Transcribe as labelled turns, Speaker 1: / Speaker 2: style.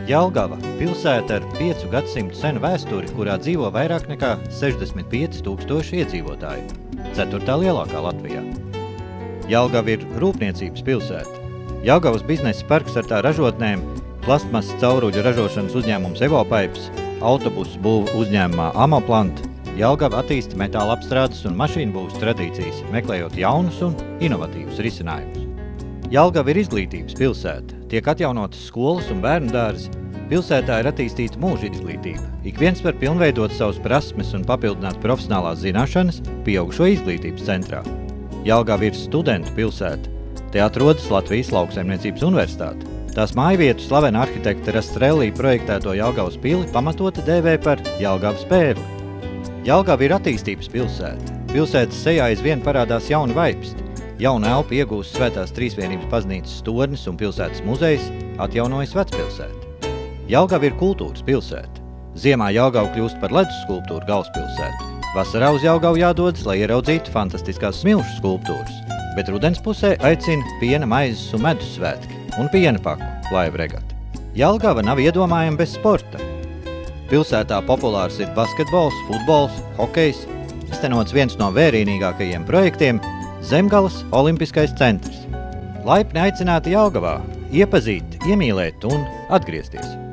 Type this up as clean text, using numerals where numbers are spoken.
Speaker 1: Jelgava – pilsēta ar 5 gadsimtu senu vēsturi, kurā dzīvo vairāk nekā 65,000 iedzīvotāju, 4. lielākā Latvijā. Jelgava ir rūpniecības pilsēta. Jelgavas biznesa parks ar tā ražotnēm, plastmasas cauruļu ražošanas uzņēmums Evopipes, autobusu būvu uzņēmumā Amoplant, Jelgava attīsta metāla apstrādes un mašīnu būvas tradīcijas, meklējot jaunus un inovatīvus risinājumus. Jelgava ir izglītības pilsēta, tiek atjaunotas skolas un bērnu dārzi, pilsētā ir attīstīta mūža izglītība. Ik viens var pilnveidot savus prasmes un papildināt profesionālās zināšanas pieaugušo izglītības centrā. Jelgava ir studentu pilsēta, te atrodas Latvijas Lauksaimniecības universitāte. Tās mājvietu slavena arhitekta Rastrellī projektēto Jelgavas pili pamatoti dēvē par Jelgavas pērli. Jelgava ir attīstības pilsēta. Pilsētas sejā aizvien parādās jauni vaipsti. Jaunu elpu iegūst Svētās Trīsvienības baznīcas tornis un pilsētas muzejs, atjaunojas vecpilsēta. Jelgava ir kultūras pilsēta. Ziemā Jelgava kļūst par ledus skulptūru galvaspilsētu. Vasarā uz Jelgavu jādodas, lai ieraudzītu fantastiskās smilšu skulptūras, bet rudens pusē aicina piena, maizes un medus svētki un piena paku laivu regati. Jelgava nav iedomājama bez sporta. Pilsētā populārs ir basketbols, futbols, hokejs, iztenots viens no vērienīgākajiem projektiem – Zemgales olimpiskais centrs. Laipni aicināti Jelgavā, iepazīt, iemīlēt un atgriezties.